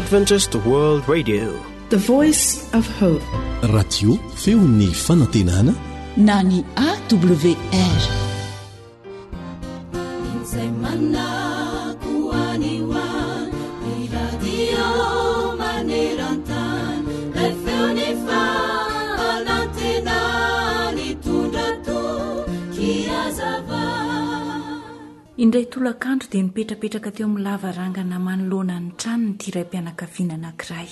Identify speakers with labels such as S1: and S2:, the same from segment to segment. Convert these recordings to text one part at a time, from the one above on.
S1: Adventist World Radio,
S2: the voice of hope.
S3: Radio feon'ny fanantenana
S4: na ny AWR.
S5: indray tolakandro dia nipetrapetraka teo amin'ny lavarangana manoloana ny tranony ity raim-pianakaviana anankiray.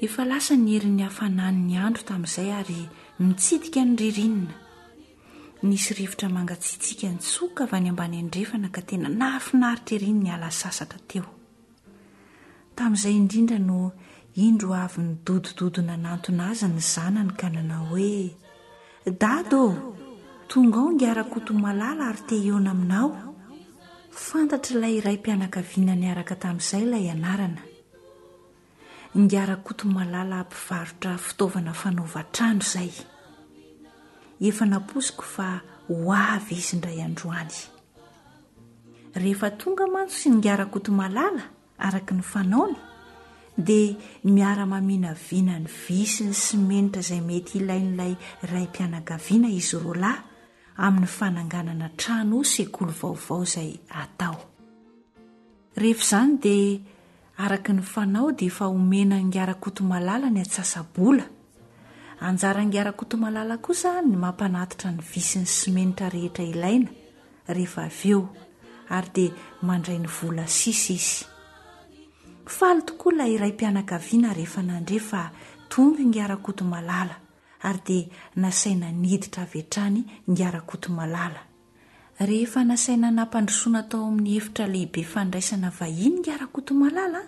S5: Efa lasa ny herin'ny hafanan'ny andro tamin'izay ary mitsidika ny ririnina. Nisy rivotra mangatsiatsiaka nitsoka avy any ambany andrefana ka tena nahafinaritra ery ny ala sasatra teo. Tamin'izay indrindra no indro avy nidodododona nantona azy ny zanany ka nanao hoe: "Dado, tonga ao ngiara-koto malala ary te hiona aminao." Fantatra ilay raim-pianakaviana niaraka tamin'izay ilay anarana. Ngiara-koto malala mpivarotra fitaovana fanaova-trano izay. Efa naposiko fa ho avy izy indray androany. Rehefa tonga mantsy sy ngiara-koto malala araka ny fanaony, dia miara-mamina viana ny visy ny simenitra izay mety ilain'ilay raim-pianakaviana izy roa lahy amin'ny fananganana trano sekoly vaovao izay atao. Rehefa izany dia araka ny fanao dia efa omena ngiara-koto malala ny atsasa-bola. Anjara ngiara-koto malala kosa ny mampanatitra ny visy ny simenitra rehetra ilaina rehefa avy eo ary dia mandray ny vola sisa izy. Faly tokoa ilay raim-pianakaviana rehefa nandrefa tonga ngiara-koto malala ary dia nasaina niditra avy hatrany ngiara-koto malala. Rehefa nasaina nampandrosoana tao amin'ny efitra lehibe fandraisana vahiny ngiara-koto malala,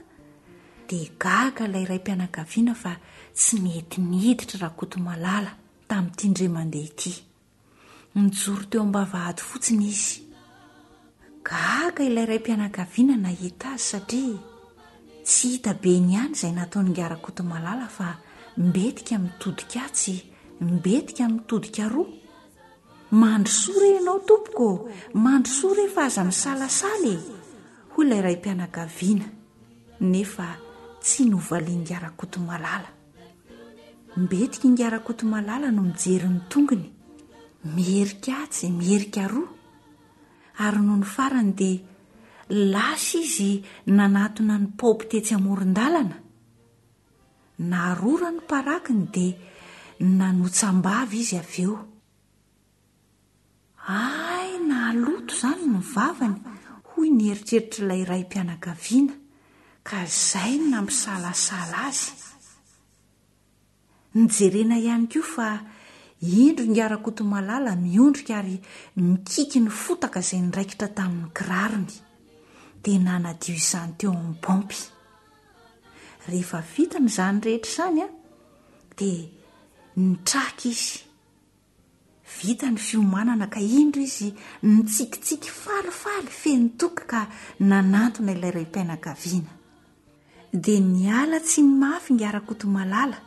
S5: dia gaga ilay raim-pianakaviana fa tsy mety niditra rakoto malala tamin'ity indray mandeha ity. Nijoro teo am-bavahady fotsiny izy. Gaga ilay raim-pianakaviana nahita azy satria tsy hita be ny ihany izay nataony ngiara-koto malala fa mbetika mitodika atsy, mbetika mitodika roa. "Mandrosoa re ianao tompoko, mandrosoa re fa aza misalasala e", hoy ilay raim-pianakaviana. Nefa tsy novaliany ngiara-koto malala. Mbetika ngiara-koto malala no mijery ny tongony, mierika atsy, mierika roa. Ary noho ny farany dia lasa izy nanatona ny paopy tetsy amoron-dalana. Narora ny parakiny dia nanotsam-bavy izy avy eo. "Ay, naloto izany ny vavany", hoy ny eritreritra ilay raim-pianakaviana, ka izay no nampisalasala azy. Nijerena ihany koa fa indro ngiara-koto malala miondrika ary mikiky ny fotaka izay niraikitra tamin'ny kirarony, dia nanadio izany teo amin'ny paompy. Rehefa vita n'izany rehetra izany dia nitraka izy. Vita ny fiomanana ka indro izy nitsikitsiky falifaly feno toka ka nanantona ilay raim-pianakaviana. Dia niala tsy ny mafy ngiara-koto malala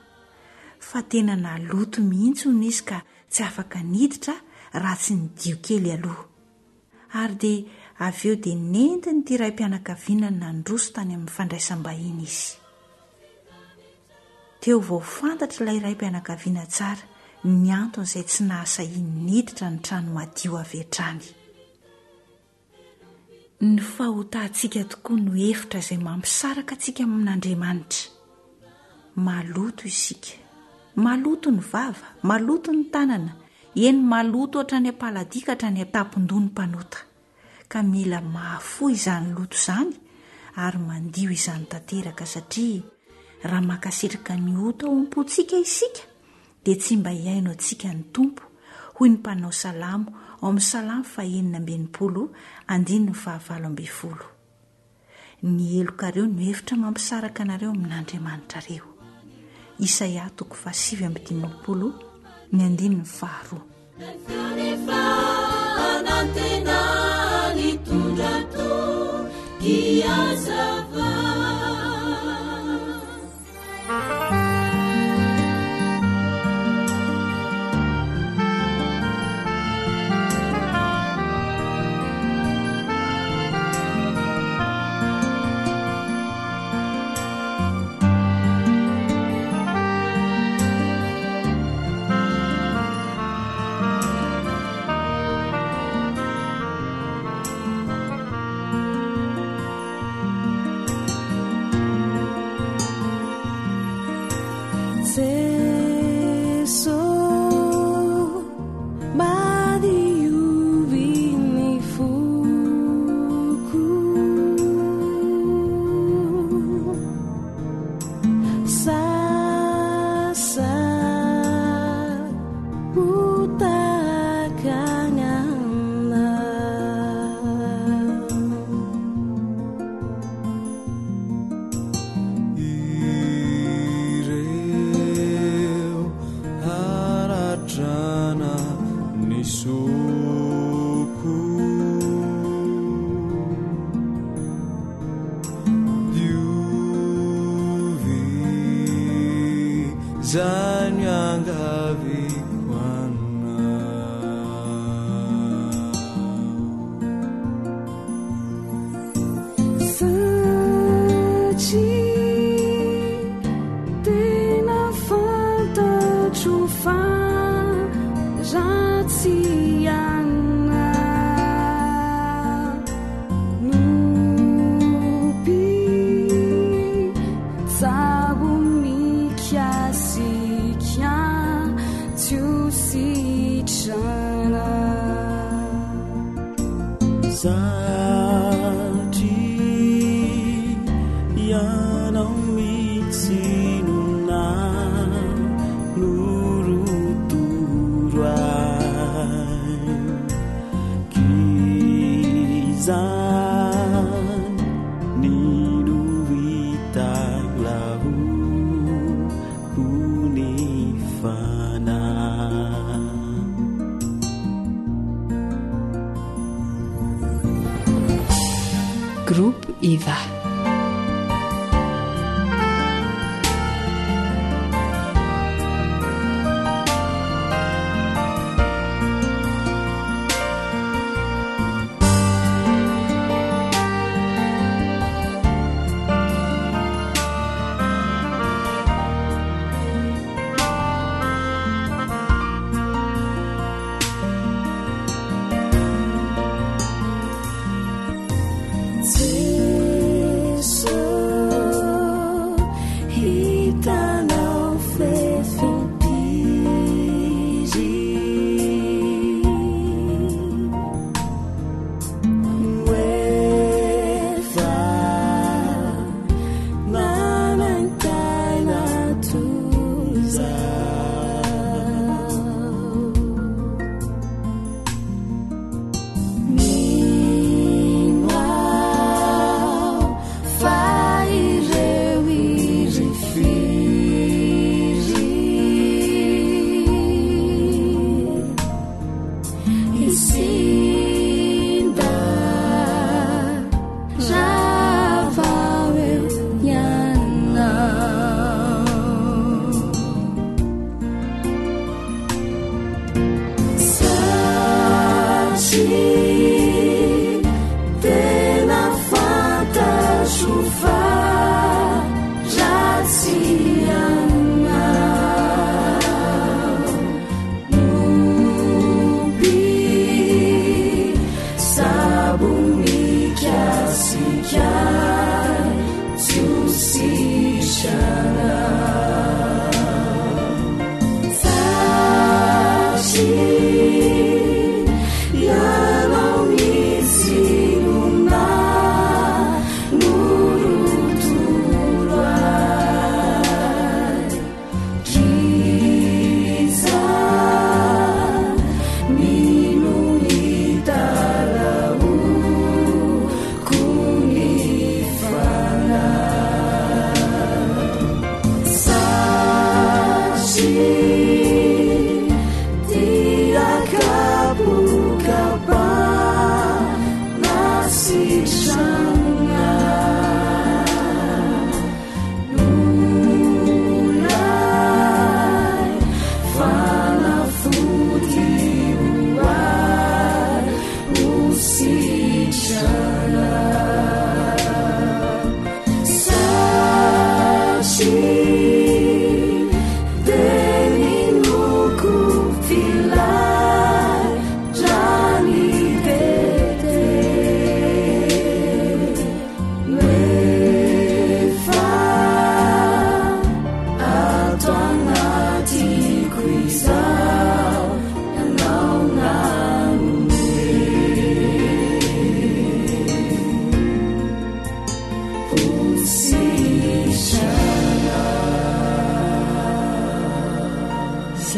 S5: fa tena naloto mihitsy hono izy ka tsy afaka niditra raha tsy nidio kely aloha. Ary dia avy eo dia nentiny ity raim-pianakaviana nandroso tany amin'ny fandraisam-bahiny izy. Teo vao fantatra ilay raim-pianakaviana tsara ny antony izay tsy nahasahiny niditra ny trano madio avy hatrany. Ny fahotantsika tokoa no hevitra izay mampisaraka antsika amin'Andriamanitra. Maloto isika, maloto ny vava, maloto ny tanana, eny maloto hatrany am-paladika hatrany am-tampon-doha ny mpanota. Ka mila mahafoy izany loto izany ary mandio izany tanteraka satria raha makasitraka ny ota ao am-pontsika isika dia tsy mba hiaino antsika ny tompo, hoy ny mpanao salamo ao amin'ny salamo 119:9. Ny elokareo no hevitra mampisaraka anareo amin'Andriamanitra reo. Isaia 7:5.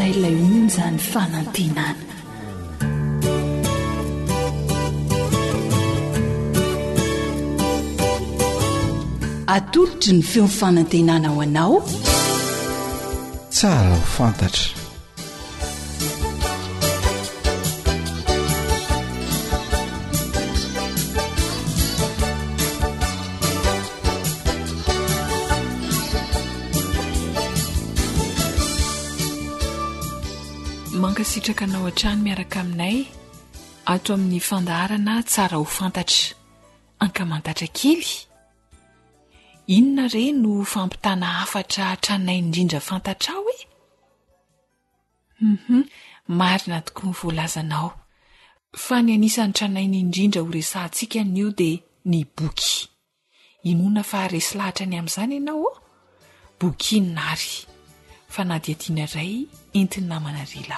S4: izay ilay onja ny fanantenana. Atolotry ny feo fanantenana ho anao
S3: tsara ho fantatra.
S6: Mankasitraka anao an-trano miaraka aminay ato amin'ny fandaharana tsara ho fantatra. Ankamantatra kely. Inona re no fampitana hafatra tranonay indrindra fantatrao e? Marina tokoa ny voalazanao. Fa ny anisan'ny tranonay indrindra ho resahantsika nio dia ny boky. Inona fa resy lahatra ny amin'izany ianao? Boky nary. Fa na dia tiana iray entin'ny namana rila.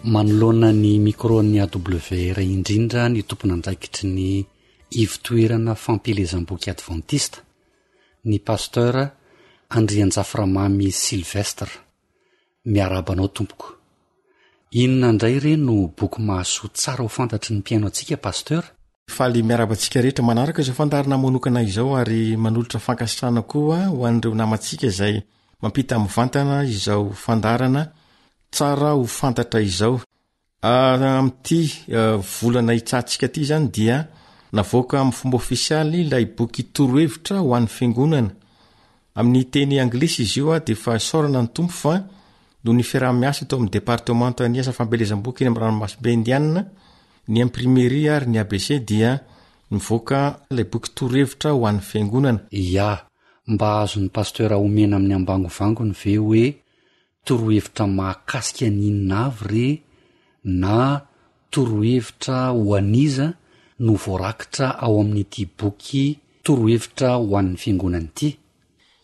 S7: Manoloana ny micro-ny AWR indrindra ny tompona andraikitry ny ivitoerana fampelezam-boky adventista, ny pasteur Andrianjaframamy Sylvestre. Miarabanao tompoko. Inona indray re no boky mahasoa tsara ho fantatry ny mpiaino antsika, pasteur?
S8: Faly miarabantsika rehetra manaraka izao fandarina manokana izao ary manolotra fankasitrana koa ho an'ireo namantsika izay mampita mivantana izao fandarana tsara ho fantatra izao. Amin'ity volana hitsahantsika ity zany dia navoaka amin'ny fomba ofisialy ilay boky torohevitra ho an'ny fiangonana. Amin'ny teny anglisy izy io dia efa saorana ny tompo fa noho ny fiaraha-miasa tao amin'ny departemanta ny asa fampelezam-boky eny amin'ny ranomasimbe indiana, ny imprimerie ary ny ABC dia nivoaka ilay boky torohevitra ho an'ny fiangonana.
S7: Ya, mba azon'ny pasteur omena amin'ny ambangovangony ve hoe torohevitra mahakasika n'inona avy re na torohevitra ho aniza no voarakitra ao amin'ity boky torohevitra ho an'ny fiangonana ity?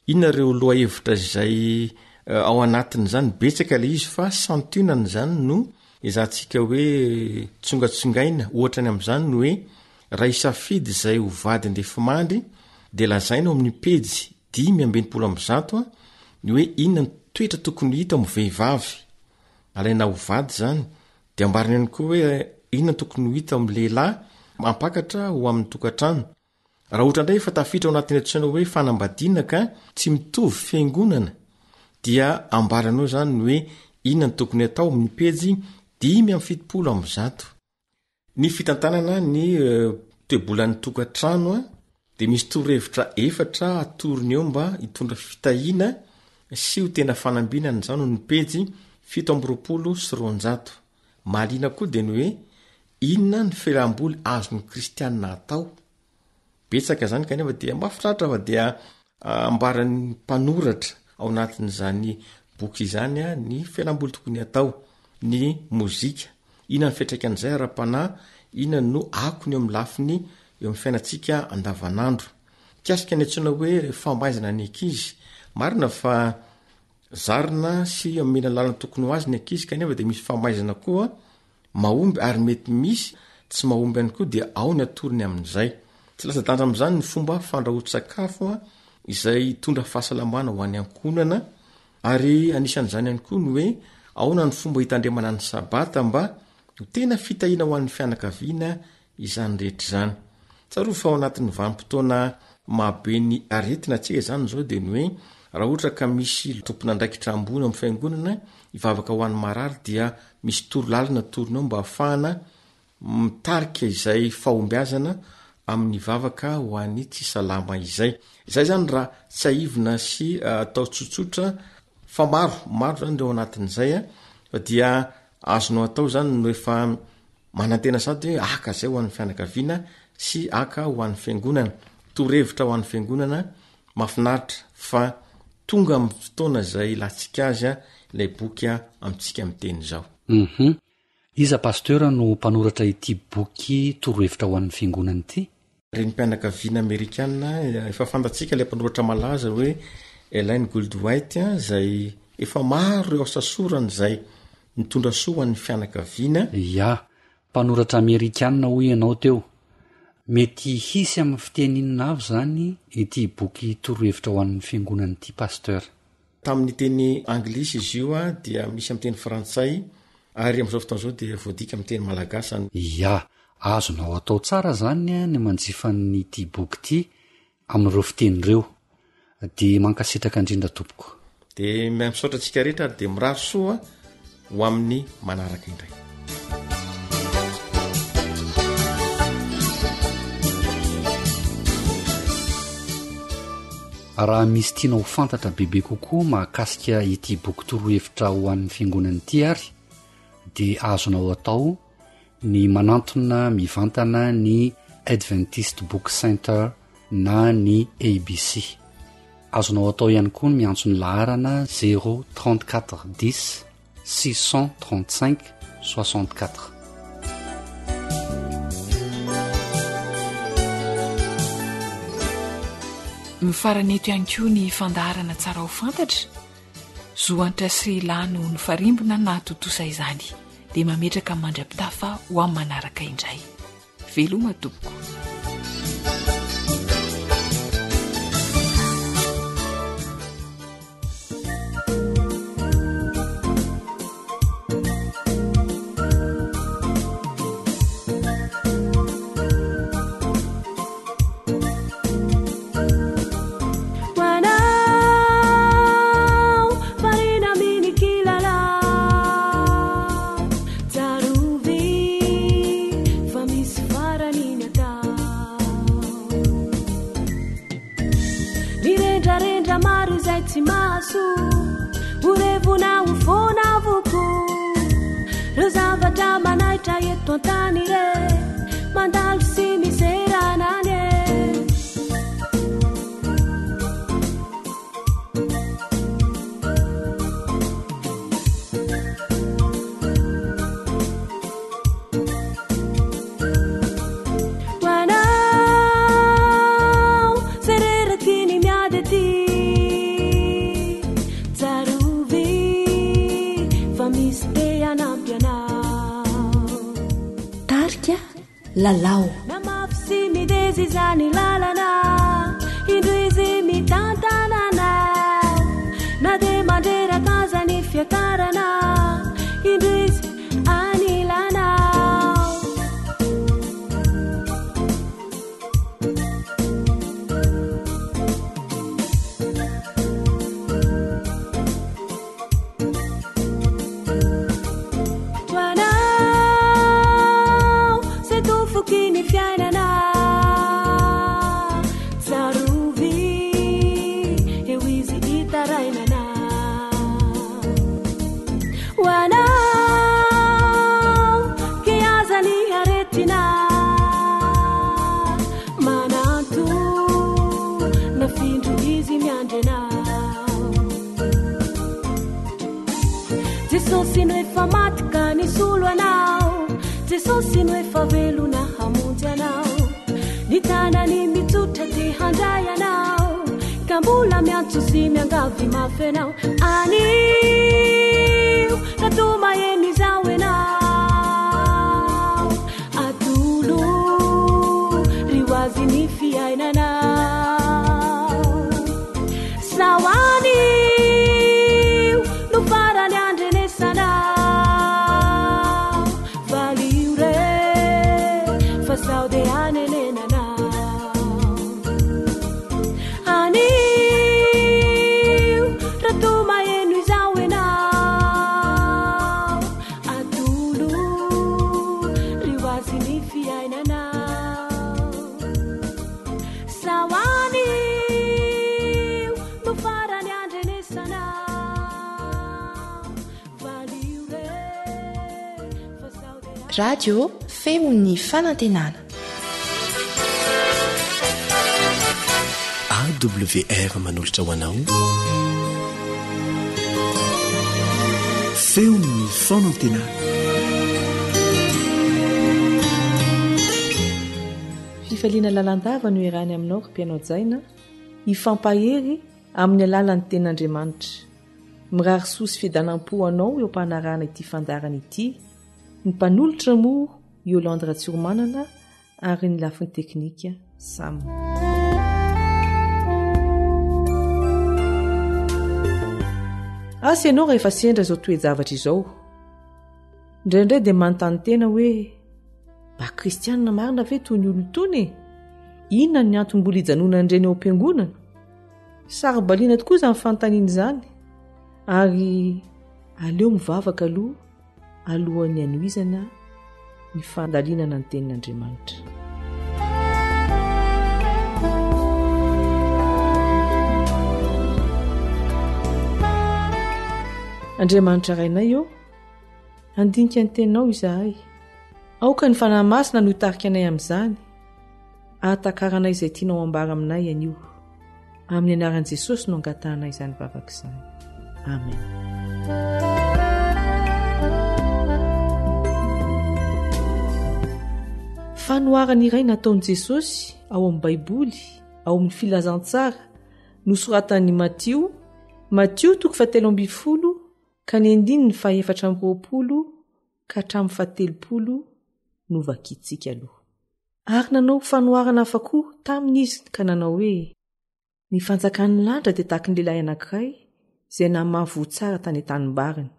S8: Inona ireo loha hevitra izay ao anatin'izany? Betsaka le izy fa santionany zany no izahantsika hoe tsongatsongaina. Ohatra ny amin'izany no hoe raha isafidy izay ho vady andefa mandry dia lazaina ao amin'ny pejy 520 ny hoe inona ny toetra tokony hita amin'ny vehivavy alaina ho vady zany, dia ambarina ihany koa hoe inona tokony ho hita amin'ny lehilahy mampakatra ho amin'ny tokantrano. Raha ohatra indray efa tafiditra ao anatin'ny antsoina hoe fanambadiana ka tsy mitovy fiangonana, dia ambaranao zany ny hoe inona ny tokony atao amin'ny pejy 570. Ny fitantanana ny toebolan'ny tokantrano dia misy torohevitra 4 atorony eo mba hitondra fitahiana sy ho tena fanambinana zany ny pejy 720. Mahaliana koa dia ny hoe inona ny fialamboly azon'ny kristianina atao. Betsaka zany kanefa dia mahafinaritra fa dia ambaran'ny mpanoratra ao anatin'izany boky izany ny fialamboly tokony atao. Ny mozika, inona ny fiatraikan'izay ara-panahy, inona no akony eo amin'ny lafiny eo amin'ny fiainantsika andavanandro. Kiasika ny antsoina hoe famaizana ny ankizy. Marina fa zarina sy amena lalana tokony ho azy ny ankizy kanefa dia misy famaizana koa mahomby ary mety misy tsy mahomby ihany koa dia ao ny atorony amin'izay. Tsy lasa-danja amin'izany ny fomba fandrahoan-tsakafo izay tondra fahasalamana ho an'ny ankonana, ary anisan'izany ihany koa ny hoe aona ny fomba hitandremana ny sabata mba ho tena fitahiana ho an'ny fianakaviana izany rehetra izany. Tsaroa fa ao anatin'ny vanim-potoana mahabe ny aretina antsika izany zao dia ny hoe raha ohatra ka misy tompona andraikitra ambony amin'ny fiangonana hivavaka ho an'ny marary dia misy torolalina toronao mba hahafahana mitarika izay fahombiazana amin'ny vavaka ho an'ny tsy salama izay. Izay zany raha tsy aivina sy atao tsotsotra fa maro zany reo anatin'izay fa dia azonao atao zany no efa manantena sady hoe aka zay ho an'ny fianakaviana sy aka ho an'ny fiangonana, torevitra ho an'ny fiangonana. Mahafinaritra fa tonga amin'ny fotoana izay latsika azy ilay boky amintsika miteny zao.
S7: Iza pasteur no mpanoratra ity boky torohevitra ho an'ny fiangonana ity?
S8: Reny mpianakaviana Amerikana efa fantatsika ilay mpanoratra malaza hoe Ellen Goldwhite izay efa maro eo asasorana izay mitondra soa ho an'ny fianakaviana.
S7: Ya, mpanoratra amerikanina hoy ianao teo. Mety hisy amin'ny fiteninina avy zany ity boky torohevitra ho an'ny fiangonan'ity pasteur.
S8: Tamin'ny teny anglisy izy io dia misy amin'ny teny frantsay ary amin'izao fotoan'izao dia voadika amin'ny teny malagasy.
S7: Ya, azonao atao tsara zany ny manjifan'ny ity boky ity amin'ireo fitenin'ireo dia mankasitraka indrindra tompoko.
S8: Dia misaotra antsika rehetra ary dia mirary soa ho amin'ny manaraka indray.
S7: Raha misy tiana ho fantatra bebe kokoa mahakasika ity boky torohevitra ho an'ny fiangonan'ity ary dia azonao atao ny manantona mivantana ny Adventist Book Center na ny ABC. Azonao atao ihany koa ny miantso ny laharana 034 10 635 64.
S6: Mifaraneto ihany koa ny fandaharana tsara ho fantatra. Zoanitra Srila no ny farimbona na totosa izany dia mametraka mandra-pitafa ho amin'ny manaraka indray. Veloma tompoko.
S2: Lalao
S9: namafsi midezi zani lalana indrizi mitantanana nade mandera kazani fiakarana indrizi anilana Sino efa velona hamonjy anao ny tanany mitsotra ty handray anao ka mbola miantso sy miangavy mafy anao anio katoma eno izao enao atolo ry oazy ny fiainanao saoanio no farany andrenesanao saude anelena anio ratuma eno izao enao atolo ry oazy ny fiainanao saoanio no farany andrenesanao valio re fa saude
S2: radio feony fanantenana
S3: AWR manolotra ho anao feony fanantenana.
S10: Fifaliana lalandava no irany aminao mpianao jaina hifampahery amin'ny alalan'ny ten'Andriamanitra mirary soa sy fidanam-po anao eo ampanarana ity fandarana ity ny mpanolotra moa Yolande Ratsiromanana ary ny lafiny teknika Sam. Asa ianao rehefa sendra izao toe-javatra izao. Indraindray dia manontany tena hoe mba kristianina marina ve toy ny olona tony? Inona ny antony mbola hijanona an'ireny eo am-piangonana? Saribaliana tokoa izany fanontaniana izany. Ary aleo mivavaka aloha alohan'ny anohizana ny fandalinana ny tenin'Andriamanitra. Andriamanitra rainay eo, andinika ny teninao izahay. Aoka ny fanahy masina no hitarika anay amin'izany. Ahatakarana izay tianao ambara aminay anio. Amin'ny anaran'i Jesosy no angatahanay izany vavaka izany. Amen. Fanoharana iray nataon'i Jesosy ao amin'ny Baiboly, ao amin'ny filazantsara, nosoratan'i Mattio 7:20 ka ny 4:20 ka hatramin'ny 70 no vakiantsika aloha. Ary nanao fanoharana hafa koa tamin'izy ka nanao hoe ny fanjakan'ny lanitra dia tahaka ny lehilahy anankiray izay namavoa tsara tany an-tanimbariny.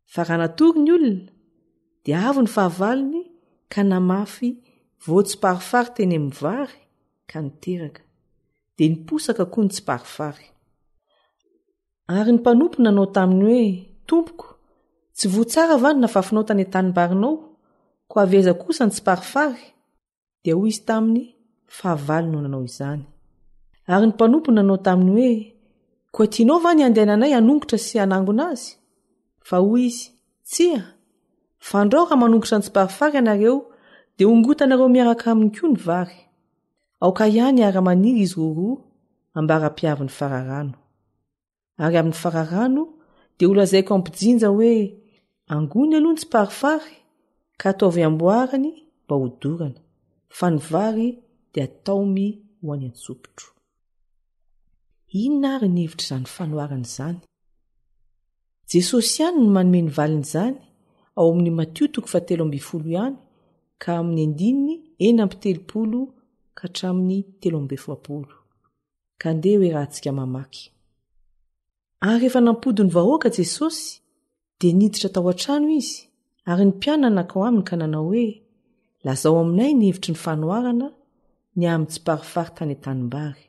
S10: Fa raha natory ny olona dia avo ny fahavalony ka namafy voatsiparifary teny amin'ny vary ka niteraka, dia niposaka koa ny tsiparifary. Ary ny mpanompo nanao taminy hoe tompoko, tsy voatsara va ny nafafinao tany an-tanimbarinao, ko aveza kosa ny tsiparifary? Dia hoy izy taminy fahavalo no nanao izany. Ary ny mpanompo nanao taminy hoe koa tianao va ny andehananay hanongotra sy hanangona azy? Fa hoy izy, tsia, fandrao raha manongotra ny tsiparifary ianareo dia ongotanareo miaraka aminy koa ny vary. Aoka ihany ara-maniry izy roa ambara-piavy ny fararano. Ary amin'ny fararano dia holazaiko ampijinja hoe angony aloha ny tsiparifary ka ataovy amboarany mba ho dorana, fa ny vary dia ataomy ho any an-tsopotro. Inona ary ny hevitra izany fanoharana izany? Jesosy ihany no manome ny valiny izany ao amin'ny Mattio 7:20 ihany ka amin'ny 9:30 ka hatramin'ny 13:20. Ka andeha hoe rahantsika mamaky. Ary rehefa nampody ny vahoaka Jesosy dia niditra tao an-trano izy, ary ny mpianana nakao aminy ka nanao hoe lazao aminay ny hevitry ny fanoharana ny amin'ny tsiparifary tany an-tanimbary.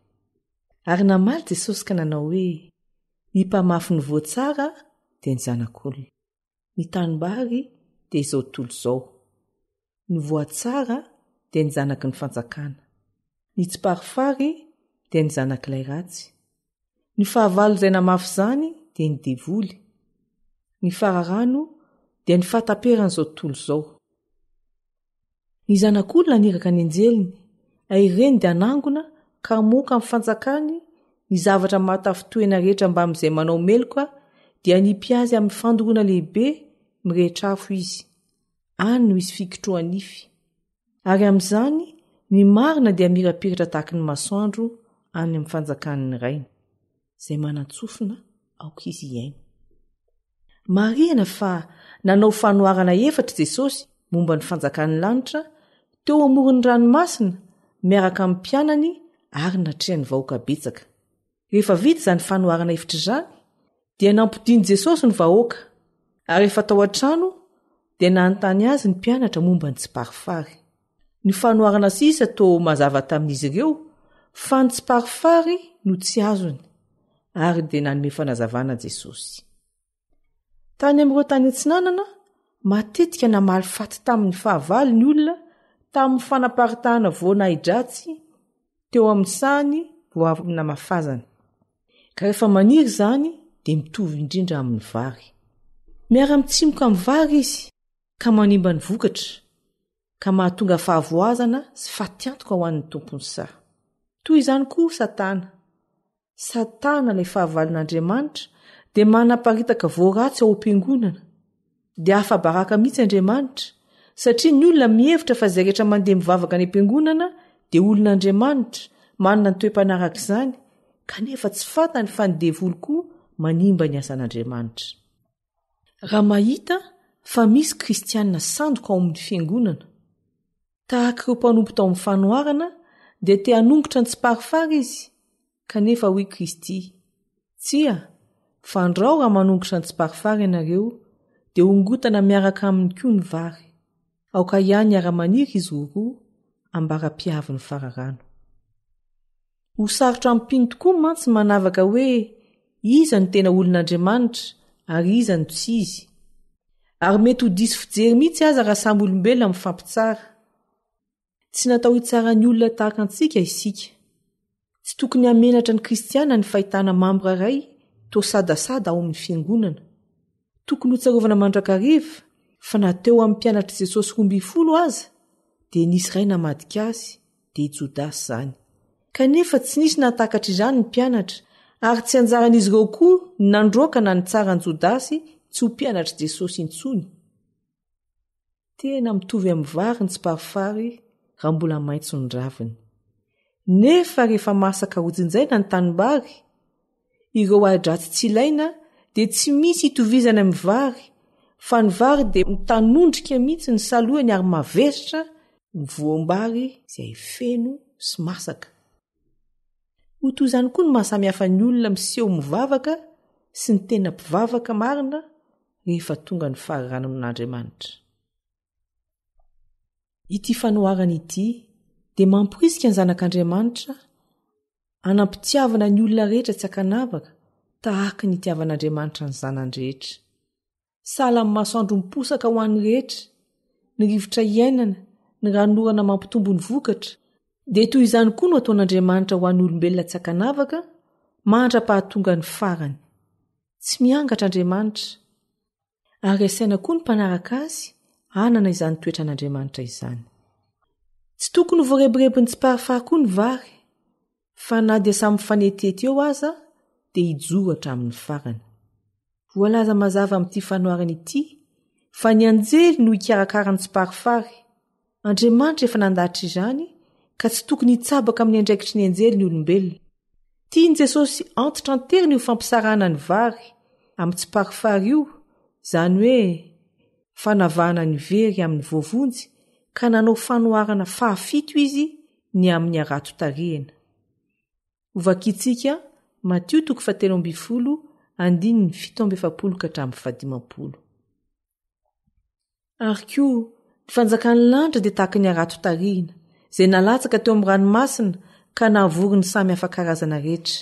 S10: Ary namaly Jesosy ka nanao hoe ny mpamafy ny voatsara dia ny zanak'olona. Ny tanimbary dia izao tontolo izao. Ny voatsara dia ny zanaky ny fanjakana. Ny tsiparifary dia ny zanak'ilay ratsy. Ny fahavalo izay namafy izany dia ny devoly. Ny fararano dia ny fahataperan'izao tontolo izao. Ny zanak'olona niraka ny anjeliny, ireny dia anangona ka moka amin'ny fanjakany ny zavatra mahatafitoena rehetra mba amin'izay manao meloka dia nipiazy amin'ny fandoroana lehibe mirehetra afo izy. Any no izy fikotroany ify. Ary amin'izany ny marina dia mirapiratra tahaka ny masoandro any amin'ny fanjakan'ny rainy, izay manantsofina aoka izy iaino. Marihana fa nanao fanoharana efatra Jesosy momba ny fanjakan'ny lanitra teo amoron'ny ranomasina miaraka amin'ny mpianany ary natrehan'ny vahoaka betsaka. Rehefa vita izany fanoharana efatra izany dia nampodiany Jesosy ny vahoaka, ary rehefa tao an-trano dia nanontany azy ny mpianatra momba ny tsiparifary. Ny fanoharana sisa toa mazava tamin'izy ireo fa ny tsiparifary no tsy azony, ary dia nanome fanazavana Jesosy. Tany amin'ireo tany antsinanana matetika namaly faty tamin'ny fahavalo ny olona tamin'ny fanaparitahana voanahidratsy teo amin'ny sahany vao avy namafazana. Ka rehefa maniry izany dia mitovy indrindra amin'ny vary. Miara-mitsimoka amin'ny vary izy ka manimba ny vokatra, ka mahatonga fahavoazana sy fatiantoka ho an'ny tompony sa. Toy izany koa Satana. Satana ilay fahavalon'Andriamanitra dia manaparitaka voaratsy ao am-piangonana. Dia afa-baraka mihitsy Andriamanitra, satria ny olona mihevitra fa izay rehetra mandeha mivavaka any am-piangonana dia olon'Andriamanitra, manana ny toe-panaraka izany, kanefa tsy fantany fa ny devoly koa manimba ny asan'Andriamanitra. Raha mahita fa misy kristianina sandoka ao amin'ny fiangonana tahaka ireo mpanompo tao amin'ny fanoarana dia te hanongotra ny tsiparifary izy kanefa hoy Kristy, tsia fandrao raha manongotra ny tsiparifary ianareo dia hongotana miaraka aminy koa ny vary, aoka ihany ara-maniry izy roa ambara-piavy ny fararano. Ho sarotra ampiny tokoa mantsy manavaka hoe iza ny tena olon'Andriamanitra ary iza ny tsy izy, ary mety ho diso fijery mihitsy aza raha samy olombelona mifampitsara. Tsy natao hitsara ny olona tahaka antsika isika. Tsy tokony hamenatra ny kristiana ny fahitana mambraray to sadasada ao amin'ny fiangonana. Tokony ho tsarovana mandrakariva fa nateo amin'ny mpianatra Jesosy 12 aza dia nisy iray namadika azy dia Jodasy izany. Kanefa tsy nisy natakatra izany ny mpianatra ary tsy anjaran'izy ireo koa nandroaka na ny tsaran'i Jodasy tsy ho mpianatra Jesosy intsony. Tena mitovy amin'ny vary ny tsiparifary raha mbola maitso ny raviny. Nefa rehefa masaka hojinjaina ny tanimbary, ireo adratsy tsy ilaina dia tsy misy hitovizana amin'ny vary, fa ny vary dia mitanondrika mihitsy ny salohany ary mavesitra ny voambary izay feno sy masaka. Ho toy izany koa ny mahasamihafa ny olona miseho mivavaka sy ny tena mpivavaka marina rehefa tonga ny fahararan'Andriamanitra. Ity fanoharana ity dia mamporisika ny zanak'Andriamanitra anampitiavana ny olona rehetra tsy hakanavaka tahaka ny itiavan'Andriamanitra ny zanany rehetra. Sahala amin'ny masoandro miposaka ho an'ny rehetra, ny rivotra iainana, ny ranorana mampitombo ny vokatra, dia toy izany koa no ataon'Andriamanitra ho an'ny olombelona tsy hakanavaka mandra-pahatonga ny farany. Tsy miangatra Andriamanitra, ary asaina koa ny mpanaraka azy hanana izany toetran'Andriamanitra izany. Tsy tokony ho voarebirebiny ny tsiparifary koa ny vary, fa na dia samy fanetety eo aza dia hijoro hatramin'ny farany. Voalaza mazava amin'ity fanoharana ity fa ny anjely no hikarakara ny tsiparifary. Andriamanitra efa nandahatra izany ka tsy tokony hitsabaka amin'ny andraikitry ny anjely ny olombelona. Tiany Jesosy antitra anteriny io fampisarana ny vary amin'ny tsiparifary io, izany hoe fanavahana ny very amin'ny voavonjy ka nanao fanoharana 7 izy ny amin'ny arato tarihana. Ovakitsika Matthieu 7:17-17. Ary koa ny fanjakan'ny lanitra dia tahaka ny arato tarihina izay nalatsaka teo amin'ny ranomasina ka nahavory ny samy hafa karazana rehetra.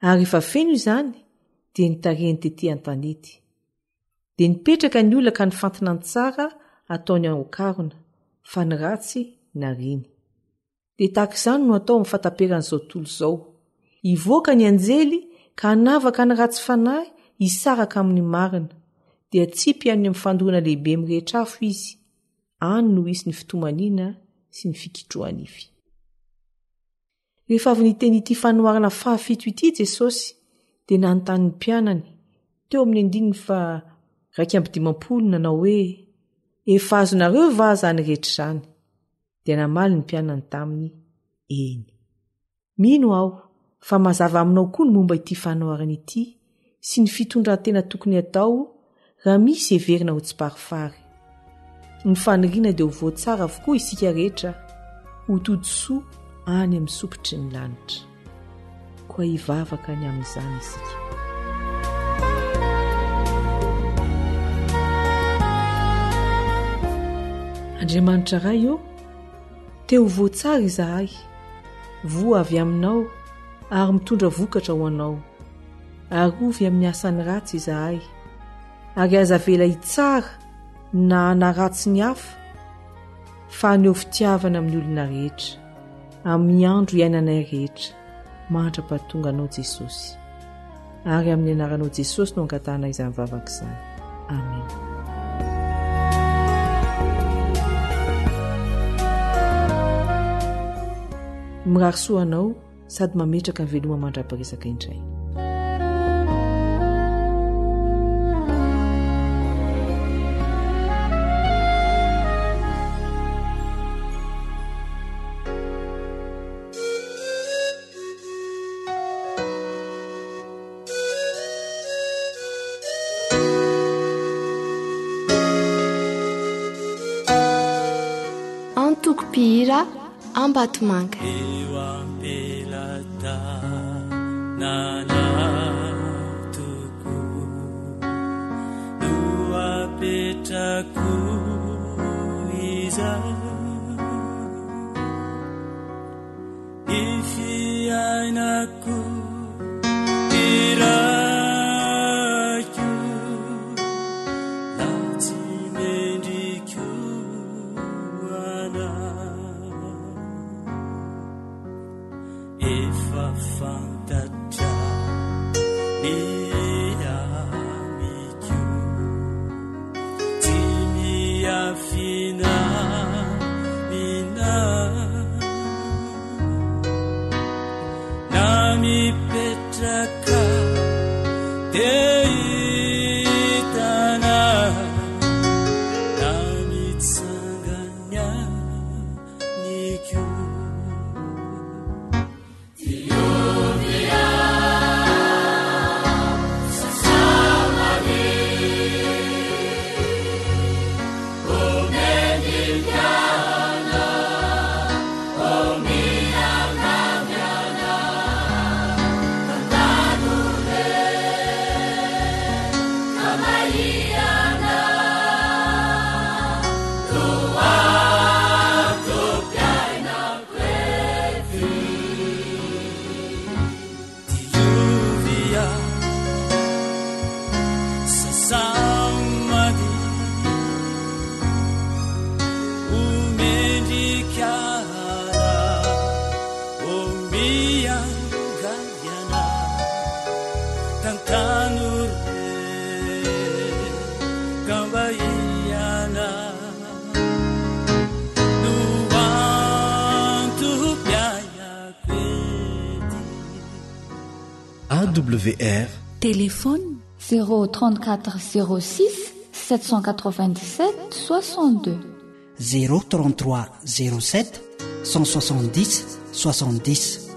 S10: Ary rehefa feno izany dia nitarihany tetỳ an-tanety. Dia nipetraka ny olona ka nifantina ny tsara ataony an-karona, fa ny ratsy nariny. Dia tahaka izany no atao amin'ny fataperan'izao tontolo izao. Ivoaka ny anjely ka hanavaka ny ratsy fanahy hisaraka amin'ny marina, dia tsy mpihaino amin'ny fandroana lehibe mirehetra afo izy. Any no hisy ny fitomaniana sy ny fikitroanify. Rehefa avy niteny ity fanoharana 7 ity Jesosy dia nanontany ny mpianany teo amin'ny 15 nanao hoe, efa azonareo va zany rehetra izany? Dia namaly ny mpianany taminy, eny. Mino aho fa mazava aminao koa ny momba ity fanoharana ity sy ny fitondran-tena tokony atao raha misy heverina ho tsiparifary. Ny faniriana dia ho voatsara avokoa isika rehetra ho todosoa any amin'ny sopitry ny lanitra. Koa hivavaka ny amin'izany isika. Andriamanitra ray io, teo voatsara izahay, voa avy aminao ary mitondra vokatra ho anao, ary ovy amin'ny asany ratsy izahay, ary aza vela hitsara na hanaratsy ny hafa, fa haneo fitiavana amin'ny olona rehetra, amin'ny andro iainanay rehetra, mandra-pahatonga anao Jesosy. Ary amin'ny anaranao Jesosy no angatahana izany vavaka izany. Amen. Mirarisoa anao sady mametraka ny veloma mandra-paharesaka indray.
S2: mpihira Ambatomanga.
S11: Eo ampelantanana toko no apetrako iza ny fiainako irako la tsy mendriko ana efa fantatra ny amiko tsy miafina mina na mipetraka dia hitana na mitsanganya niko
S3: AWR
S12: téléphone 034 06 797 62
S13: 033 07 170 70.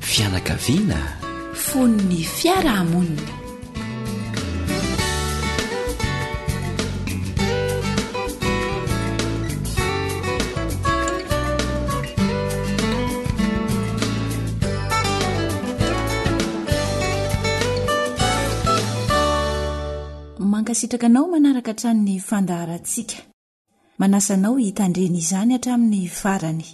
S3: Fianakaviana
S12: fon'ny fiarahamonina.
S5: mankasitraka anao manaraka hatranyny fandaharantsika, manasanao hitandreny izany hatramin'ny farany.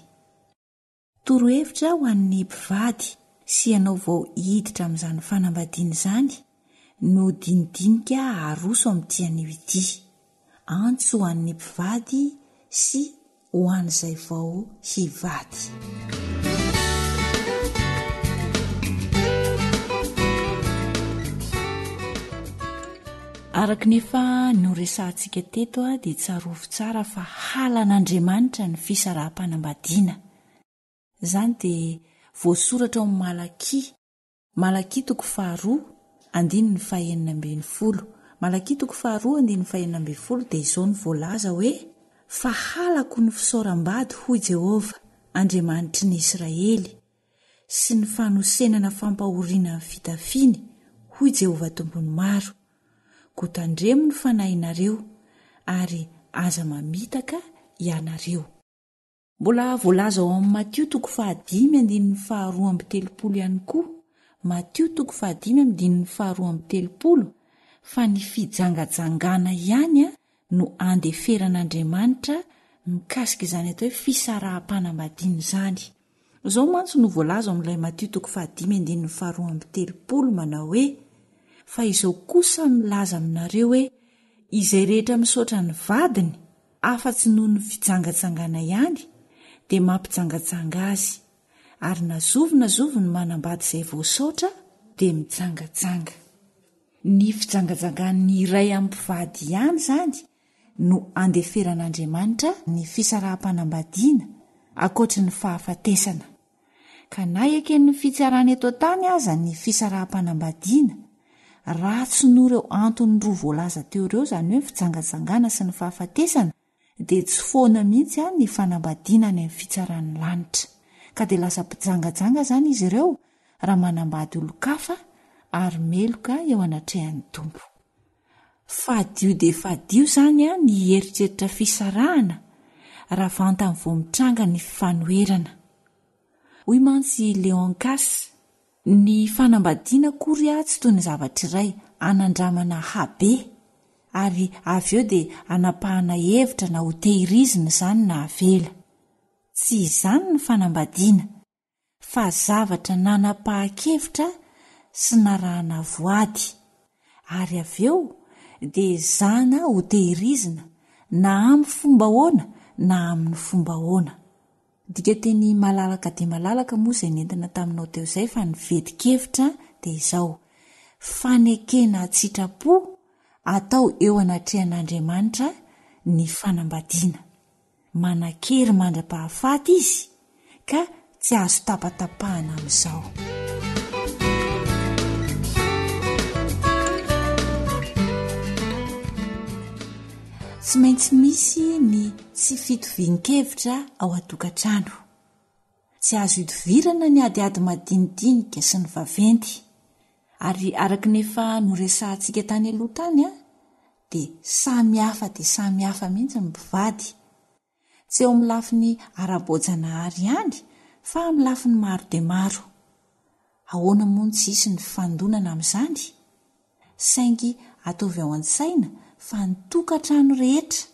S5: Torohevitra ho an'ny mpivady sy ianao vao hiditra amin'izany fanambadiana izany no dinidinika aroso amin'n'itian'io ity, antso ho an'ny mpivady sy ho an'izay vao hivady. Araka nefa noresantsika teto dia tsarovy tsara fa halan'Andriamanitra ny fisaraha-panambadiana. Izany dia voasoratra ao amin'ny Malaki 2:2-5, Malaki 2:2-5 dia izao ny voalaza hoe: fa halako ny fisaoram-bady hoy Jehova, Andriamanitry ny Israely, sy ny fanosenana fampahoriana amin'ny fitafiny hoy Jehova tompony maro. Kotandremo ny fanahinareo ary aza mamitaka ianareo. Mbola voalaza ao amin'ny Matio 5:5-13 ihany koa, Matio 5:5-13, fa ny fijangajangana ihany no andeferan'Andriamanitra mikasika izany atao hoe fisaraha-panambadiana izany. Izao mantsy no voalaza amin'ilay Matio 5:5-13 manao hoe: fa izao kosa milaza aminareo hoe izay rehetra misaotra ny vadiny afa-tsy noho ny fijangajangana ihany dia mampijangajanga azy, ary nazovo ny manambady izay voasaotra dia mijangajanga. Ny fijangajangan'ny iray amin'ny mpivady ihany izany no andeferan'Andriamanitra ny fisaraha-panambadiana ankoatra ny fahafatesana. Ka na eken'ny fitsarany eto tany aza ny fisaraha-panambadiana, raha tsy noho ireo antony roa voalaza teo ireo, izany hoe fijangajangana sy ny fahafatesana, dia tsy foana mihitsy ny fanambadiana any amin'ny fitsaran'ny lanitra, ka dia lasa mpijangajanga izany izy ireo raha manambady olo-kafa ary meloka eo anatrehan'ny tompo. Fadio dia fadio izany ny heritreritra fisarahana raha vantany vao mitranga ny fifanoherana. Hoy mantsy Leonkas, ny fanambadiana kory tsy toy ny zavatra iray anandramana habe, ary avy eo dia anapahana hevitra na ho tehirizina izany na avela. Tsy izany ny fanambadiana, fa zavatra nanapahakevitra sy narahana voady, ary avy eo dia zana ho tehirizina na amin'ny fomba hoana na amin'ny fomba hoana. Dika teny malalaka dia malalaka moa izay nentina taminao teo izay, fa ny vedikevitra dia izao: fanekena tsitrapo atao eo anatrehan'Andriamanitra ny fanambadiana. Manan-kery mandra-pahafaty izy ka tsy azo tapatapahana amin'izao. Tsy maintsy misy ny tsy fitovian-kevitra ao an-tokantrano. Tsy azo hitovirana ny adiady madinidinika sy ny vaventy. Ary araka nefa noresantsika tany aloha tany dia samy hafa mihitsy ny mpivady. Tsy eo amin'ny lafiny ara-boajanahary ihany, fa amin'ny lafiny maro dia maro. Ahoana moa tsy hisy ny fifandonana amin'izany? Saingy ataovy ao an-tsaina fa ny tokantrano rehetra,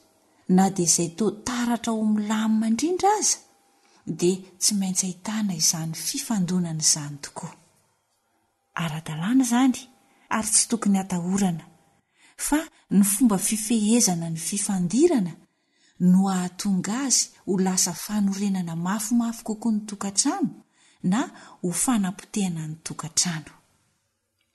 S5: na dia izay toa taratra ho milamina indrindra aza, dia tsy maintsy ahitana izany fifandonana izany tokoa. Ara-dalàna izany ary tsy tokony hatahorana, fa ny fomba fifehezana ny fifandirana no ahatonga azy ho lasa fanorenana mafimafy kokoa ny tokantrano na ho fanapotehana ny tokantrano.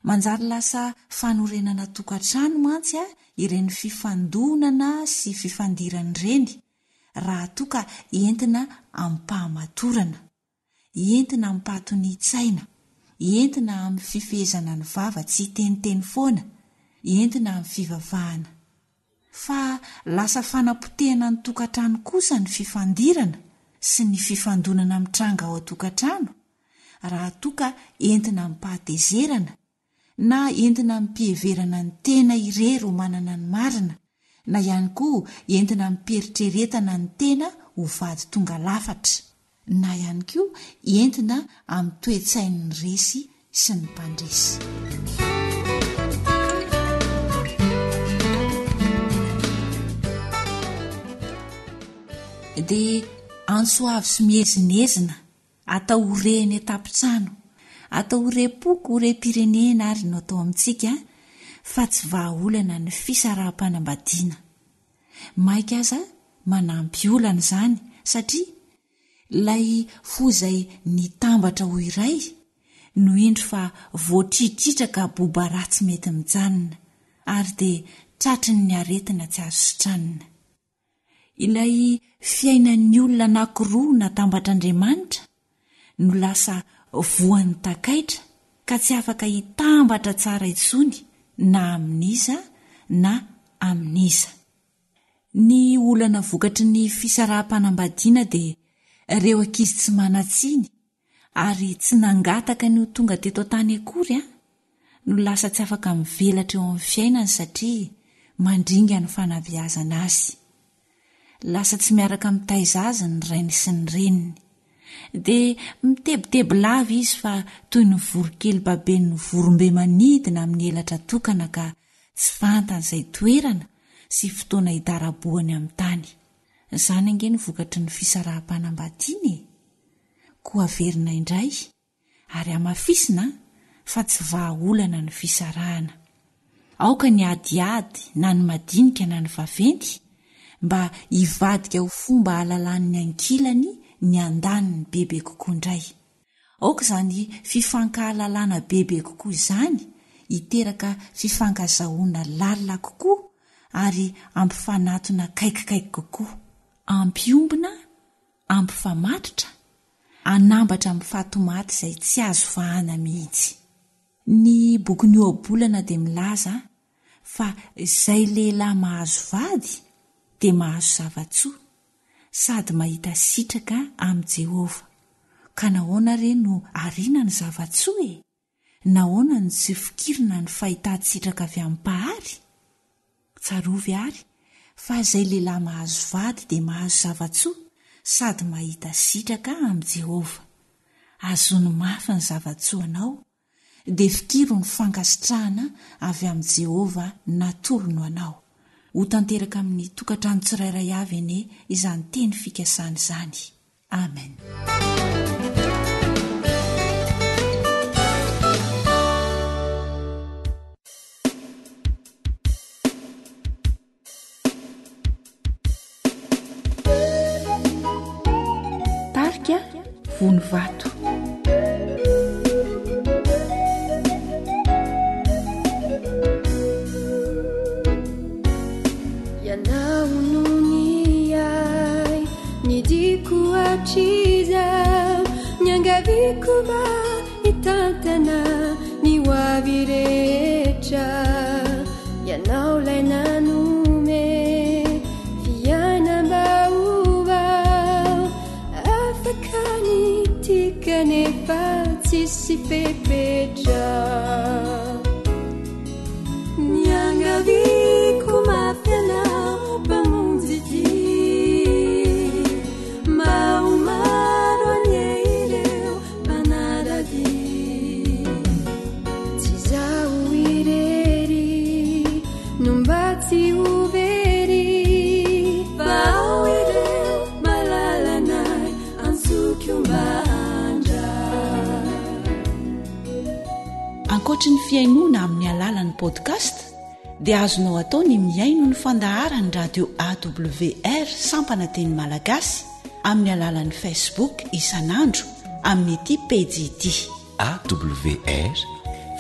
S5: Manjary lasa fanorenana tokantrano mantsy ireny fifandonana sy fifandirana ireny, raha toka entina amin'ny mpahamatorana, entina amin'ny mpahatony-tsaina, entina amin'ny fifehezana ny vava tsy hiteniteny foana, entina amin'ny fivavahana. Fa lasa fanapotehana ny tokantrano kosa ny fifandirana sy ny fifandonana mitranga ao an-tokantrano, raha toka entina amin'ny mpahatezerana na entina mpiheverana ny tena irery ho manana ny marina, na ihany koa entina mpieritrretana ny tena ho vady tonga lafatra, na ihany koa entina amin'ny toe-tsain'ny resy sy ny mpandresy. dia ansoavy sy miezinezina atao horeny tapitrano atao horem-poko horem-pirenena ary no atao amintsika fa tsy vahaolana ny fisaraha-panambadiana maika aza manampy olana izany satria ilay fozay nitambatra ho iray no indro fa voatritritraka boba ratsy mety mijanona ary dia tratriny ny aretina tsy azo sitranina ilay fiainan'ny olona anankiroa natambatr'Andriamanitra no lasa voan'ny takaitra ka tsy afaka hitambatra tsara intsony na amin'iza na amin'iza. Ny olana vokatry ny fisaraha-panambadiana dia ireo ankizy tsy manatsiny ary tsy nangataka ny ho tonga teto tany akory no lasa tsy afaka mivelatra eo amin'ny fiainany satria mandringa ny fanabeazana azy. Lasa tsy miaraka mitaizazy ny rainy sy ny reniny dia mitebiteby lava izy fa toy ny vorokely babeny ny vorombe manidina amin'ny elatra tokana ka tsy fantan'izay toerana sy fotoana hidaraboany amin'ny tany. Izany ange ny vokatry ny fisaraha-panambadiana koa averina indray ary amafisina fa tsy vahaolana ny fisarahana. Aoka ny adiady na ny madinika na ny vaventy mba hivadika ho fomba halalan'ny ankilany ny andaniny bebe kokoa indray. Aoka izany fifankahalalana bebe kokoa izany hiteraka fifankazahoana lalina kokoa ary ampifanatona kaikikaiky kokoa, ampiombina, ampifamatotra, anambatra amin'ny fatomaty izay tsy azo fahana mihitsy. Ny bokin'ny oabolana dia milaza fa izay lehilahy mahazo vady dia mahazo zavatsoa sady mahita sitraka amin'i Jehova. Ka nahoana re no ariana ny zavatsoa nahoana ny tsy fikirina ny fahitatsitraka avy amin'ny pahary? Tsarovy ary fa izay lehilahy mahazo vady dia mahazo zavatsoa sady mahita sitraka amin'i Jehova. Azony mafy ny zavatsoanao dia fikiro ny fankasitrahana avy amin'i Jehova natorono anao. Ho tanteraka amin'ny tokantrano tsirairay avy ene izany teny fikasana izany. Amen. Tarika vony vato.
S9: Nyangavikuba itantana ni wavirecha yanao lainanume fiana bauba afakani tikane patsisi pepecha nyangavikuba fiana bamunziti
S4: ankoatra ny fiainoana amin'ny alalan'ny podcast dia azonao atao ny miaino ny fandaharany radio AWR sampana teny malagasy amin'ny alalan'ny Facebook isanandro amin'ny ity page ity
S3: AWR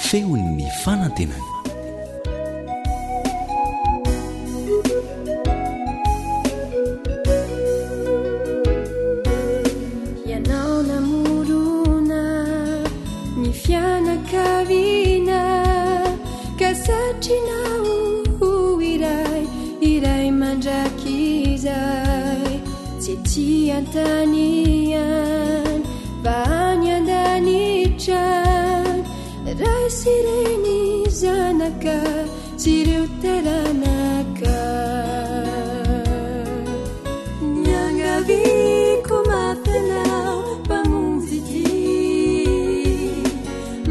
S3: feon'ny fanantenana.
S9: Tiantanian banyandanichan rai sireni zanaka siriutaranaka nyangaviku matanao pamunziti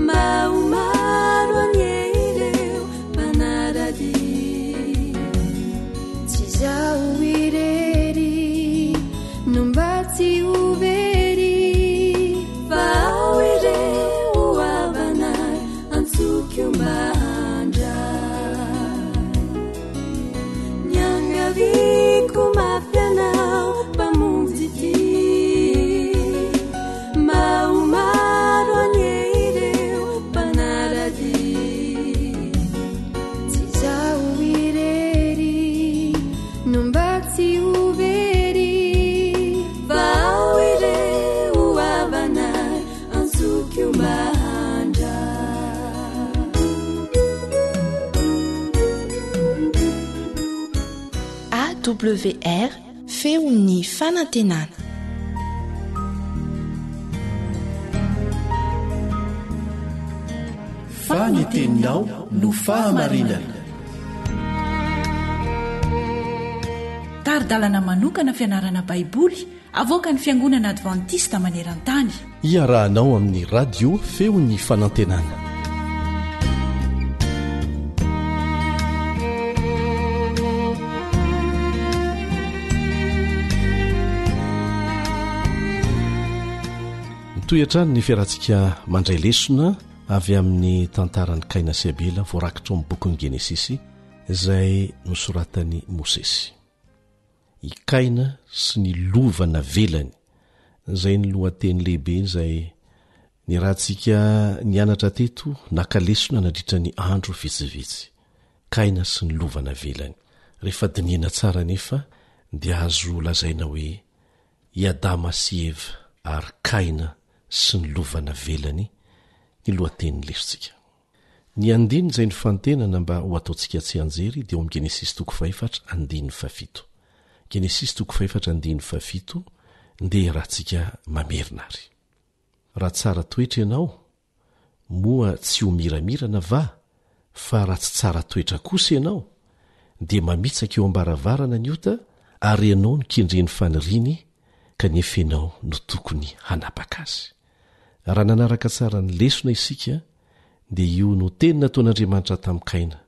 S9: maumaro anyereu panaradi tizauire
S2: awr feon'ny fanantenana.
S1: Fananteninao no fahamarinana.
S4: Taridalana manokana fianarana baiboly avoaka ny fiangonana advantista maneran-tany.
S1: Iarahanao amin'ny radio feon'ny fanantenana. Toetrany ny fiarantsika mandray lesona avy amin'ny tantarany Kaina sy Abela voarakitra amin'ny bokin'ny Genesisy izay nosoratany Mosesy. I Kaina sy ny lovana velany izay ny lohateny lehibe izay ny rahantsika nianatra teto naka lesona nandritra ny andro vitsivitsy. Kaina sy ny lovana velany. Rehefa dinihana tsara nefa dia azo lazaina hoe i Adama sy Eva ary Kaina sy ny lovana velany ny lohateny lesontsika. Ny andiny izay ny fantenana mba ho ataontsika tsy anjery dia amin'ny Genesisy 4:7. Genesisy 4:7 dia rahantsika mamerinary. Raha tsara toetra ianao, moa tsy ho miramirana va, fa raha tsy tsara toetra kosa ianao, dia mamitsaka eo ambaravarana ny ota ary ianao no kendreny faniriany kanefa ianao no tokony hanapaka azy. Raha nanaraka tsara ny lesona isika dia io no teny nataon'Andriamanitra tamin'ny Kaina,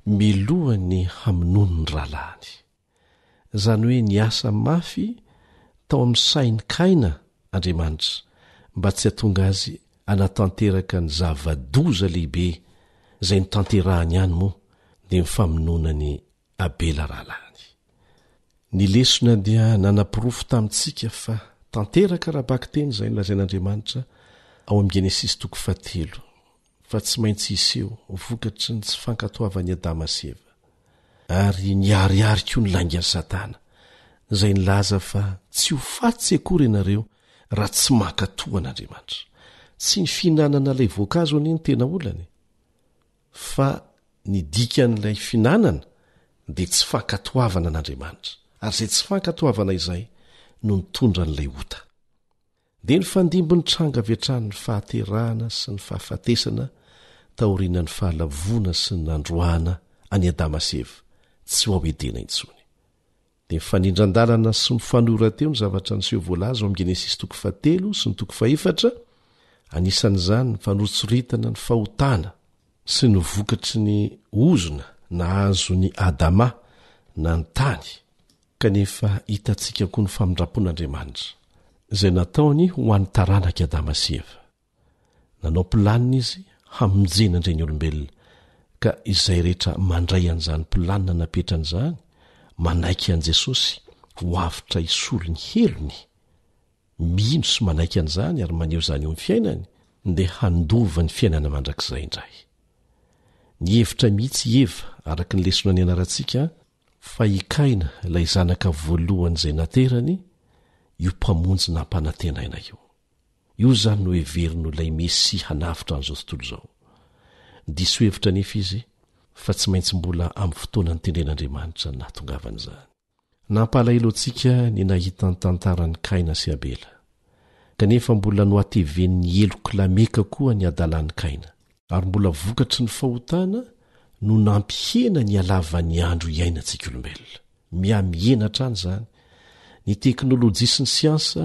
S1: milohany hamonono ny rahalahiny. Izany hoe niasa mafy tao amin'ny sainy Kaina Andriamanitra mba tsy hatonga azy anatanteraka ny zava-doza lehibe izay nitanterahany ihany moa dia mifamonoana ny Abela rahalahiny. Ny lesona dia nanapirofo tamintsika fa tanteraka raha-baky teny izay nolazain'Andriamanitra ao amin'ny Genesisy 3 fa tsy maintsy iseho vokatry ny tsy fankatoavan'ny Adama sy Eva. Ary niariary koa ny laingany Satana izay nilaza fa tsy ho fatsy akory ianareo raha tsy mankatoa an'Andriamanitra. Tsy ny fihinanana ilay voankazo any ny tena olany, fa ny dikan'ilay fihinanana dia tsy fankatoavana an'Andriamanitra. Ary izay tsy fankatoavana izay no nitondra n'ilay ota. Dia ny fandimbony tranga avetrany ny fahaterahana sy ny fahafatesana taoriana ny fahalavona sy ny nandroana any Adama sy Eva tsy ho edena intsony. Dia mifanindran-dalana sy mifanora teo ny zavatra niseho voalaza ao amin'ny Genesisy 3 sy ny 4, anisan'izany ny fanotsoritana ny fahotana sy ny vokatry ny ozona nahazo ny Adama na ny tany, kanefa hitantsika koa ny famindrapon'Andriamanitra izay nataony ho an'ny taranaka Adama sy Eva. Nanao planina izy hamonjena indray ny olombelona, ka izay rehetra mandray an'izany planina napetran'izany manaiky an' Jesosy ho avitra isolo ny helony, mino sy manaiky an'izany ary maneho izany eo amin'ny fiainany dia handova ny fiainana mandrakizay indray. Ny hevitra mihitsy Eva araka ny lesona ny anarantsika fa i Kaina ilay zanaka voalohany izay naterany io mpamonjy nampanantenaina io. Io zany no heverino ilay Mesia hanavitra an'izao tontolo izao. Diso hevitra nefa izy fa tsy maintsy mbola amin'ny fotoana ny tendren'Andriamanitra ny nahatongavan'izany. Nampalahelo antsika ny nahita ny tantaran'ny Kaina sy Abela, kanefa mbola no ateven'ny eloklameka koa ny adalan'ny Kaina, ary mbola vokatry ny fahotana no nampihena ny alavan'ny andro iainantsika olombelona. Miamiena hatrany izany. Ny teknôlôjia sy ny siansa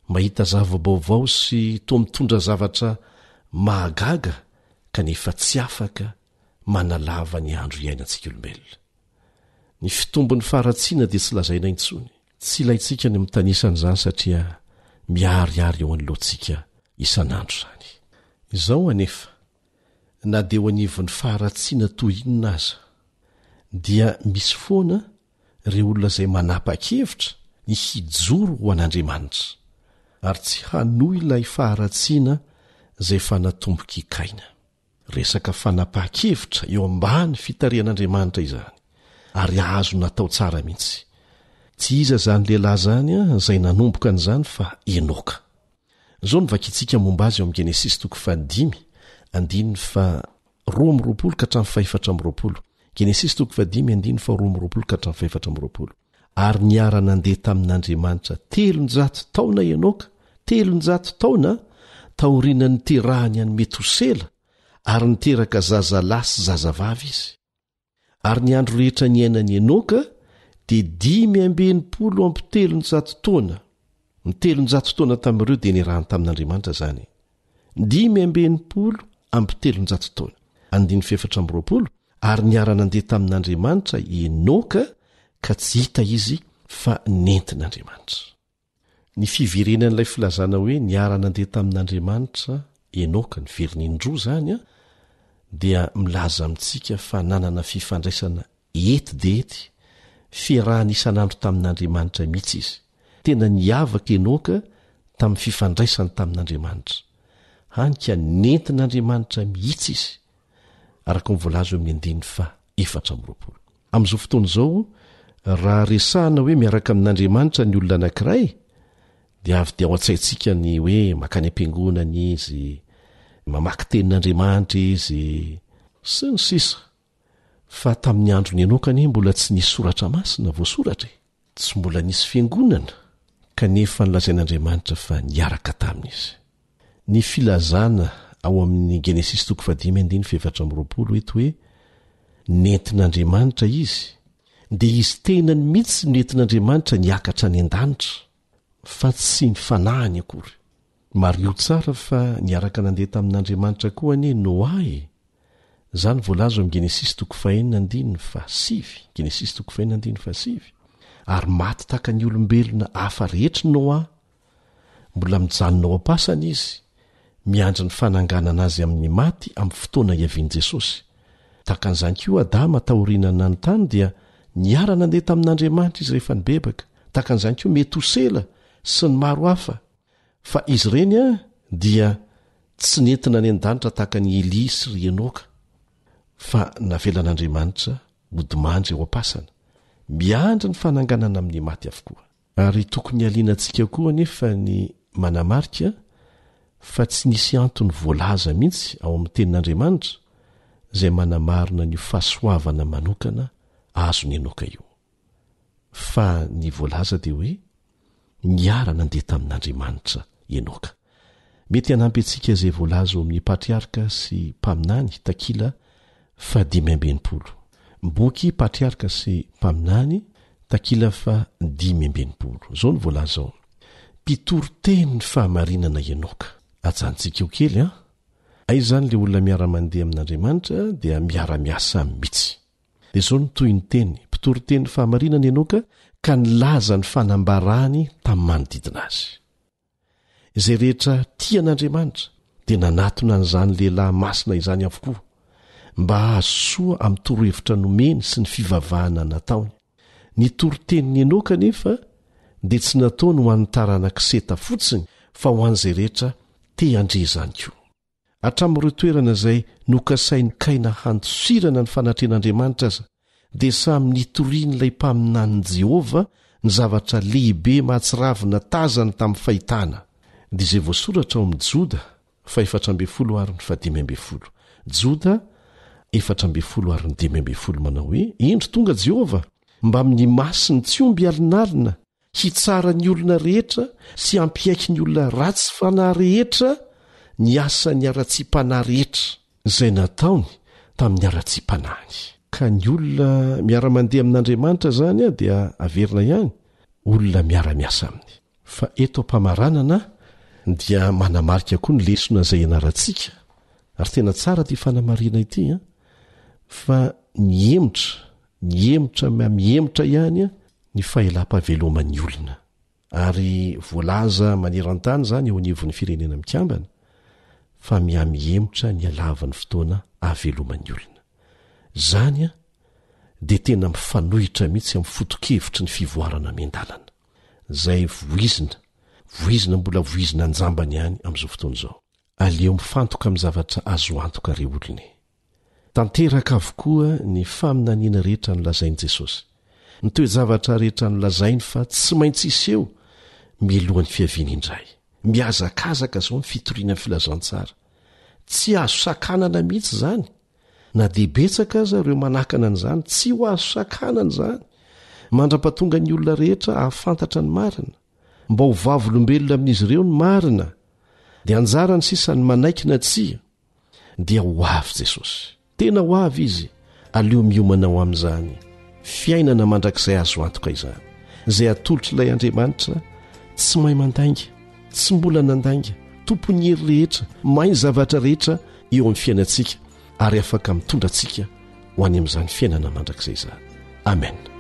S1: mahita zava-baovao sy toa mitondra zavatra mahagaga kanefa tsy afaka manalava ny andro iainantsika olombelona. Ny fitombon'ny faharatsiana dia tsy lazaina intsony. Tsy ilayntsika ny mitanisan'izany satria miariary eo anoloantsika isan'andro izany. Izao anefa na dia ho anivon'ny faharatsiana toy inona aza dia misy foana ireo olona izay manapa-kevitra ny hijoro ho an'Andriamanitra ary tsy hanohy ilay faharatsiana izay fanatomboky Kaina. Resaka fanapa-kevitra eo ambany fitarian'Andriamanitra izany ary azo natao tsara mihitsy. Tsy iza zany lehilahy zany izay nanomboka an'izany fa Enoka. Izao novakitsika momba azy eo amin'ny Genesisy 5:2 ka hatramin'ny 4. Genesisy 5:2 ka hatramin'ny 4. ary niara nandeha tamin'andriamanitra 300 taona enoka 300 taona taoriana niterahany any metosela ary niteraka zazalahy sy zazavavy izy ary ny andro rehetra ny ainany enoka dia 570 taona ny 300 taona tamin'ireo dia nirahany tamin'andriamanitra zany 570 taona 720 ary niara nandeha tamin'andriamanitra enoka ka tsy hita izy fa nentin'andriamanitra ny fiverenan'ilay filazana hoe niara nandeha tamin'andriamanitra enoka ny verinindroa zany a dia milaza amintsika fa nanana fifandraisana ety de ety fiarahana isan'andro tamin'andriamanitra mihitsy izy tena niavaka enoka tamin'ny fifandraisany tamin'andriamanitra hanika nentin'andriamanitra mihitsy izy araka nyvoalaza eo amin'ny 14 amin'izao fotoana izao raha resahana hoe miaraka amin'andriamanitra ny olona anankiray dia avy dia ao an-tsaintsika ny hoe makany am-piangonana izy mamaky tenin'andriamanitra izy sy ny sisa fa tamin'ny androny enokany mbola tsy nisy soratra masina voasoratra tsy mbola nisy fiangonana kanefa nilazain'andriamanitra fa niaraka tamin'izy ny filazana ao amin'ny Genesis 5:20 eto hoe nentin'andriamanitra izy dia izy tenany mihitsy nentin'andriamanitra niakatra any an-danitra fa tsy ny fanahany akory mario tsara fa niaraka nandeha tamin'andriamanitra koa anie Noa zany voalaza amin'ny Genesis 5:7 ary maty tahaka ny olombelona hafa rehetra Noa mbola mijanona ao am-pasana izy miandry ny fananganana azy amin'ny maty amin'ny fotoana iavian'i Jesosy takan'izany koa Adama taorianana ny tany dia niara nandeha tamin'andriamanitra izy rehefa nibebaka takan'izany koa Metosela sy ny maro hafa fa izy ireny dia tsy nentina any an-danitra tahaka ny Eli sy ry Enoka fa navelan'andriamanitra modimandry eo am-pasana miandry ny fananganana amin'ny maty avokoa ary tokony alianantsika koa nefa ny manamarika fa tsy nisy antony voalaza mihitsy ao amin'ny tenin'andriamanitra izay manamarina ny fahasoavana manokana azony Enoka io fa ny voalaza dia hoe niara nandeha tamin'andriamanitra Enoka mety hanampy antsika izay voalaza ao amin'ny patriarka sy mpaminany takila 5:20 boky patriarka sy mpaminany takila 5:20 zao ny voalaza ao mpitory-teny ny fahamarinana Enoka ajantsika eo kely ay zany le olona miara-mandeha amin'andriamanitra dia miara-miasa mihitsy dia zao ny toy ny teny mpitory-teny ny fahamarinana Enoka ka nilaza ny fanambarany tamin'ny manodidina azy izay rehetra tian'andriamanitra dia nanatona n'izany lehilahy masina izany avokoa mba hahazosoa amin'ny torohevitra nomeny sy ny fivavahana nataony ny tory-teniny Enoka nefa dia tsy nataony ho an'ny taranak'Seta fotsiny fa ho an'izay rehetra te-andre izany koa hatramin'ireo toerana izay nokasain'ny Kaina handosirana ny fanatrehan'andriamanitra aza dia samy nitorian'ilay mpaminan'i Jehova ny zavatra lehibe mahatsiravina tazany tamin'ny fahitana dia izay voasoratra ao amin'ny Joda 4:15 Joda 4:15 manao hoe indro tonga Jehova mba amin'ny masiny tsy omby alinalina hitsara ny olona rehetra sy hampiaiky ny olona ratsy fanahy rehetra ny asa ny ara-tsi-panahy rehetra izay nataony tamin'ny ara-tsi-panahny ka ny olona miara-mandeha amin'andriamanitra zany dia averina ihany olona miara-miasa aminy fa eto am-pamaranana dia manamarika koa ny lesona izay ianarantsika ary tena tsara ty fanamarina ity fa niemotra mihemitra ihany ny fahelam-paveloman'ny olona ary voalaza maneran-tany zany eo anivon'ny firenena mikambana fa miamiemotra ny alavan'ny fotoana ahaveloman'ny olona zany dia tena mifanohitra mihitsy amin'ny fotokevitry ny fivoarana mian-dalana zay voizina mbola voizina anjambany ihany amin'izao fotoana izao aleo mifantoka amin'ny zavatra azo antoka re olony tanteraka avokoa ny faminaniana rehetra nolazain'i Jesosy ny toe-javatra rehetra nolazainy fa tsy maintsy iseho milohan'ny fiaviana indray miazakazaka zao ny fitoriana ny filazantsara tsy azo sakanana mihitsy zany na dia betsaka aza ireo manakana an'izany tsy ho azo sakanana izany mandrapatonga ny olona rehetra ahafantatra ny marina mba ho vavolombelona amin'izy ireo ny marina dia anjarany sisany manaikina tsia dia ho avy Jesosy, tena ho avy izy. Aleo miomanao amin'izany fiainana mandrakizay azo antoka izany, izay atolotra ilay Andriamanitra tsy mahay mandainga, tsy mbola nandainga, tompony hery rehetra, mahay zavatra rehetra eo amin'ny fiainantsika ary afaka mitondra antsika ho any amin'izany fiainana mandrakizay izany. Amen.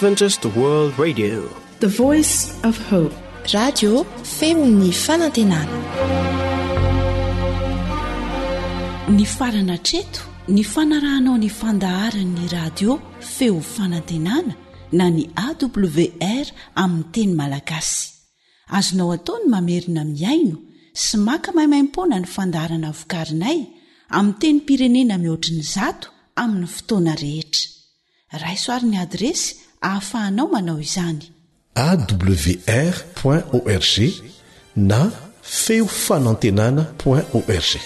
S14: Adventist World Radio,
S2: The Voice of Hope. Radio feony fanantenana.
S4: Ny farana treto, ny fanarahanao ny fandaharan'ny radio feo fanantenana na ny AWR amin'ny teny malagasy. Azonao ataony mamerina miaino sy maka maimaimpona ny fandaharana vokarinay amin'ny teny pirenena mihoatriny 100 amin'ny fotoana rehetra. Raisoaryn'ny adresy ahafahanao manao izany:
S1: awr.org na feofanantenana.org.